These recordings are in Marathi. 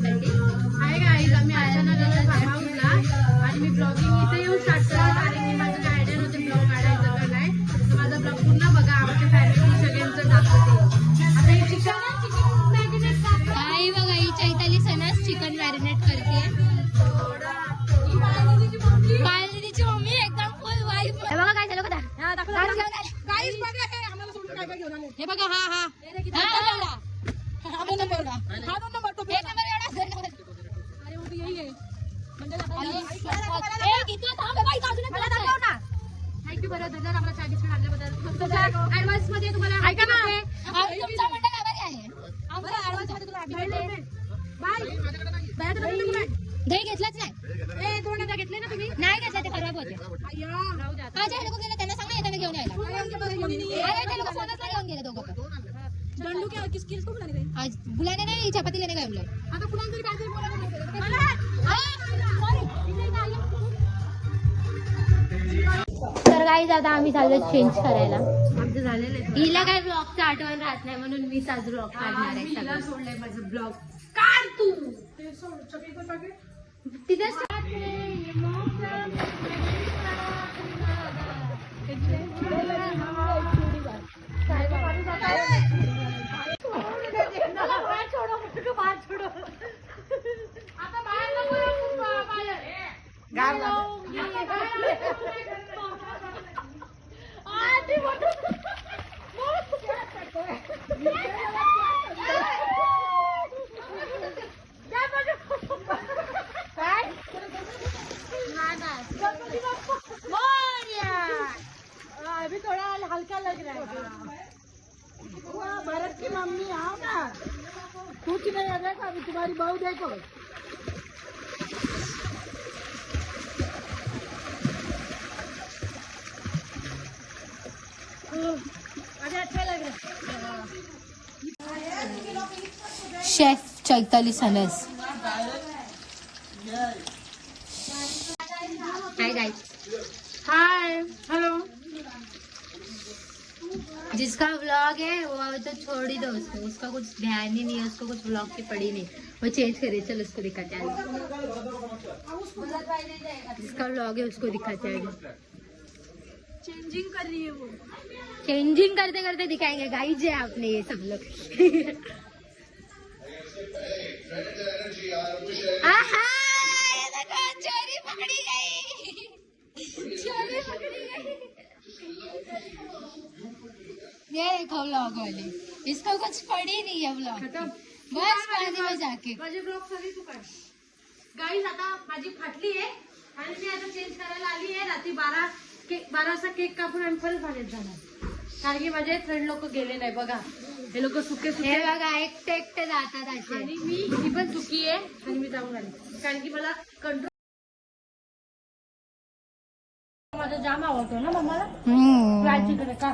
साठी. आहे गाईज, आम्ही अचानक आलो फार्म हाऊसला आणि मी ब्लॉगिंग इथे येऊन स्टार्ट करत कारण की माझं काय आयडिया नव्हते ब्लॉग काढायचं का नाही. तर माझा ब्लॉग पूर्ण बघा, आमच्या फॅमिली सगळ्यांचं दाखवते. आता हे चिकन मॅरिनेट काय बघा, ही चैताली सणास चिकन मॅरिनेट करते. पायलीची मम्मी एकदम फुल वाईफ. हे बघा काय झालं का, हे बघा. हा हा थँक्यू बरं धन्यवाद आपला चहा बिस्किट आणल्याबद्दल. ऍडव्हान्स मध्ये तुम्हाला ऐका ना, दही घेतलाच नाही. दोन घेतले ना तुम्ही? नाही घेतला, ते खराब होते. माझ्या लोक गेले, त्यांना सांगा येताना घेऊन यायला. लोक फोनच नाही घेऊन गेले दोघं. आज बुलाने नाही, चपाती लेने गए हम लोग. तर गाईज आता आम्ही चाललो चेंज करायला. आमचं झालेलं. हिला काय ब्लॉगचं आठवण राहत नाही म्हणून मीच आज ब्लॉग काढणार आहे. सगळं सोडलंय माझं ब्लॉग. काढ तू तिथेच. अभी थोड़ा हल्का लग रहा है. भारत की मम्मी आओ ना, कुछ नहीं है. देखो अभी तुम्हारी बहू देखो. अभी अच्छा लग रहा है. Chef Chaitali sons. Hi guys. Hi hello. जिसका व्लॉग है वो तो छोड़ ही दो उसको, उसका कुछ ध्यान ही नहीं है, उसको कुछ व्लॉग की पड़ी नहीं. वो चेंज करे, चल उसको दिखाते हैं. जिसका व्लॉग है उसको दिखाते हैं. चेंजिंग कर रही है वो. चेंजिंग करते करते दिखाएंगे गाइस है आपने ये सब लोग. चोरी पकड़ी गई. चोरी पकड़ी गई. ये देखो व्लॉग वाले, इसको कुछ पड़ी नहीं है व्लॉग. बस पानी में जाके माझे ब्लॉग सगळी तू काढ. गाईज आता माझी फाटली आहे आणि मी आता चेंज करायला आली आहे. रात्री 12 वाजता केक कापून आणि परत बाहेर जाणार कारण की माझे फ्रेंड लोक गेले नाही. बघा हे लोक सुके सुके बघा एकटे एकटे जातात असे. आणि मी पण चुकी आहे आणि मी जाऊन आले कारण की मला कंट्रोल माझा जाम आवडतो ना मम्माला. चिकन का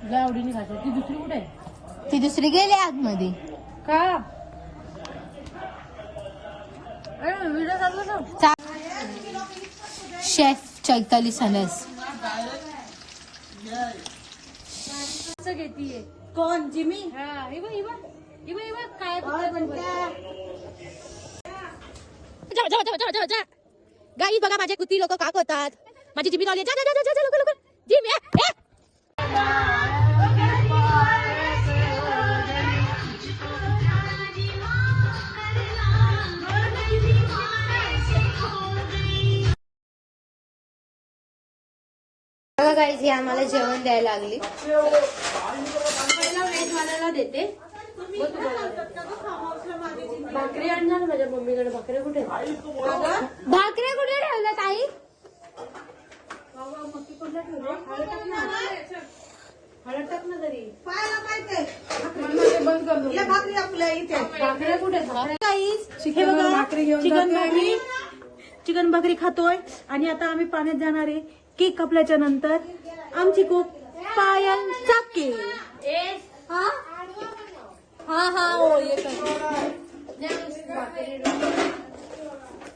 तुला आवडीने खातो. ती दुसरी कुठे आहे? ती दुसरी गेली आतमध्ये का? व्हिडिओ चालू ना. Chef Chaitali sons. घेतीये कोण? जिमी. हा इवा इवा इवा इवा काय गाई बघा माझे कुत्री लोक का करतात. माझी जिमी लावली. जा जा जा जा लवकर लवकर जिमी. बघा गाईज ही आम्हाला जेवण द्यायला लागली. पहिला व्हेज वाल्याला देते. भाकरी आणणार माझ्या मम्मीकडे. भाकऱ्या कुठे? भाकऱ्या कुठे ठेवल्या ताई? हळद टाक ना तरी. बंद कर. भाकरी आपल्या इथे. भाकऱ्या कुठे? चिकन भाकरी खातोय आणि आता आम्ही पाण्यात जाणार आहे. केक कापल्याच्या नंतर आमची खूप पायल चाके. हा हा हो ये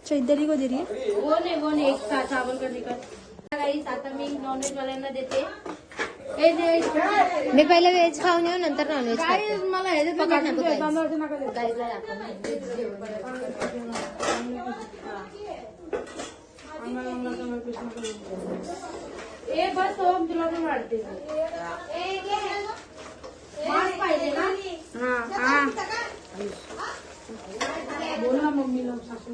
चैतरी को दे रही है. वो नहीं एक साथ चावल का निकल. आता मी नॉनव्हेज वाल्यांना देते. मी पहिले व्हेज खाऊन येऊ नंतर नॉनव्हेज खाते. पकड बस ओम तुला पण वाढते पाहिजे ना. बोल ना मम्मीला सासू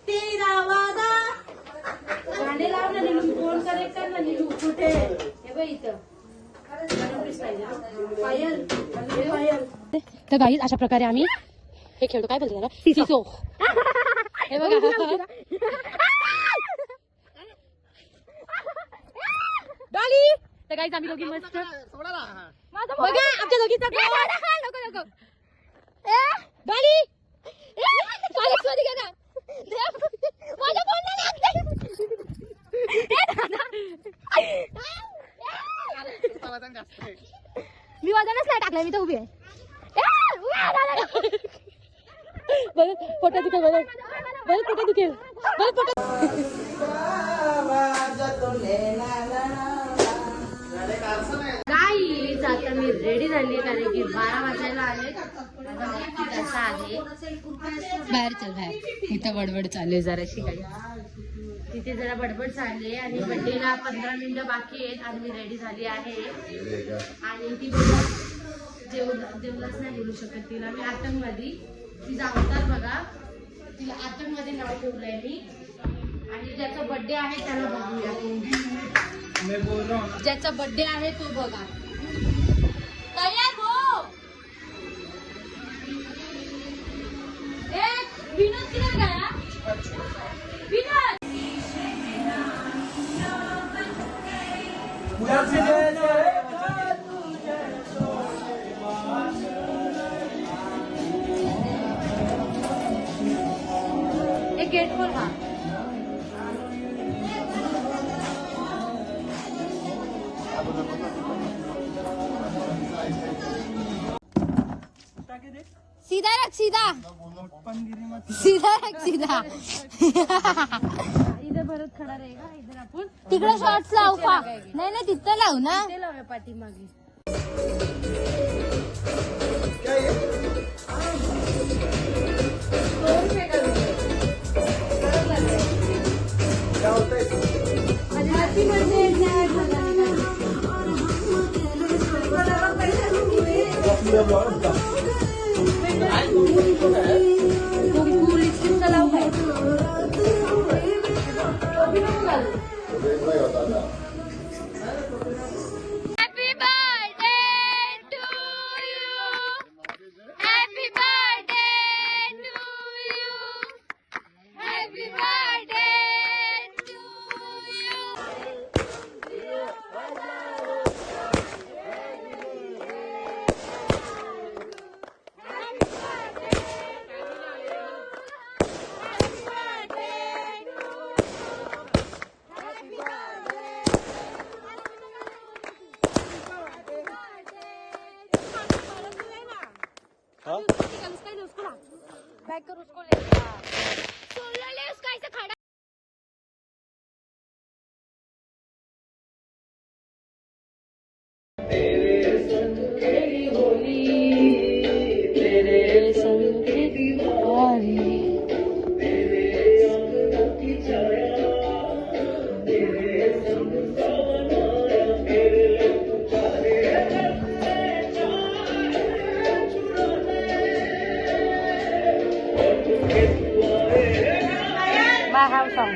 तेरा वादा गाणे लावणार फोन करेक्ट कर ना नीलू कुठे हे बघ इथं पायल. तर गाईज अशा प्रकारे आम्ही हे खेळतो. काय बोलतो त्याला? सिसो. हे बघा डॉली. तर गाईज आम्ही दोघी मस्त बघा आमच्या दोघीचा नको डॉली माझ्या मी वजनच नाही टाकलंय. मी तर उभी आहे. बरं पोटात दुखेल. बरं पोटात दुखेल. बरं पोटात. गाईज आता मी रेडी झाली कारण की 12 वाजायला आले. कसं आहे बाहेर चल बाहेर. इथं बडबड चालू आहे जराशी. काही तिथे जरा बडबड चालली आणि बड्डेला 15 मिनिटं बाकी आहेत आणि मी रेडी झाली आहे. आणि ती जेवलंच नाही बोलू शकत तिला. मी आतंकवादी तिचा अवतार बघा. तिला आतंकवादी नाव ठेवलंय मी. आणि ज्याचा बड्डे आहे त्याला बघूया. ज्याचा बड्डे आहे तो बघा. तयार हो. विनोद किधर गया? विनोद एक गेट खोल का? सीधा रख सीधा. सीधा रख सीधा. इधर भरत खडा रहेगा. इधर आपण तिकडे शॉर्ट्स लावू का? नाही नाही तिथं लावू ना. ते लावूया पाठीमागे. बैक कर उसको ले उसका ऐसे खड़ा. तेरे संग तेरी होली तेरे संग तेरी दिवाली तेरे अंग की छाया तेरे संग सवनाया तेरे पुकारे My house song.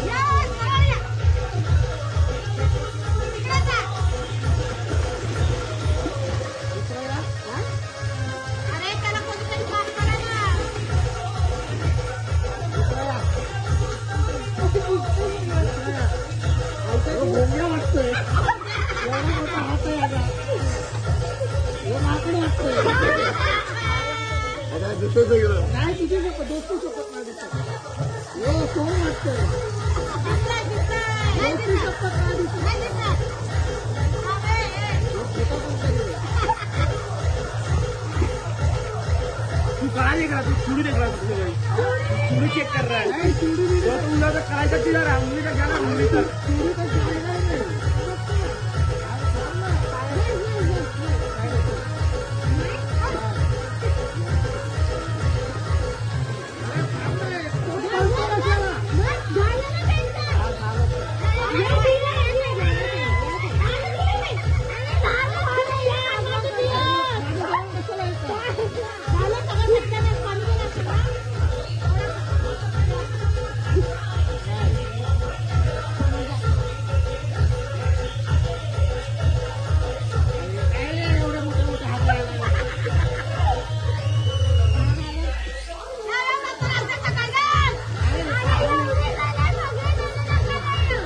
Yeah! नाही तुझी शपथ दोस्ती शपथ नाही दिसत हो कोण वाटतं दोस्ती शपथ नाही दिसत तू करा देख रहा, तू चूड़ी देख रहा है, चूड़ी चेक कर रहा है। तो उंगली तक करायचा तिला रहा, उंगली तक जाना, उंगली तक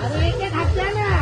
अरे एक हात द्या ना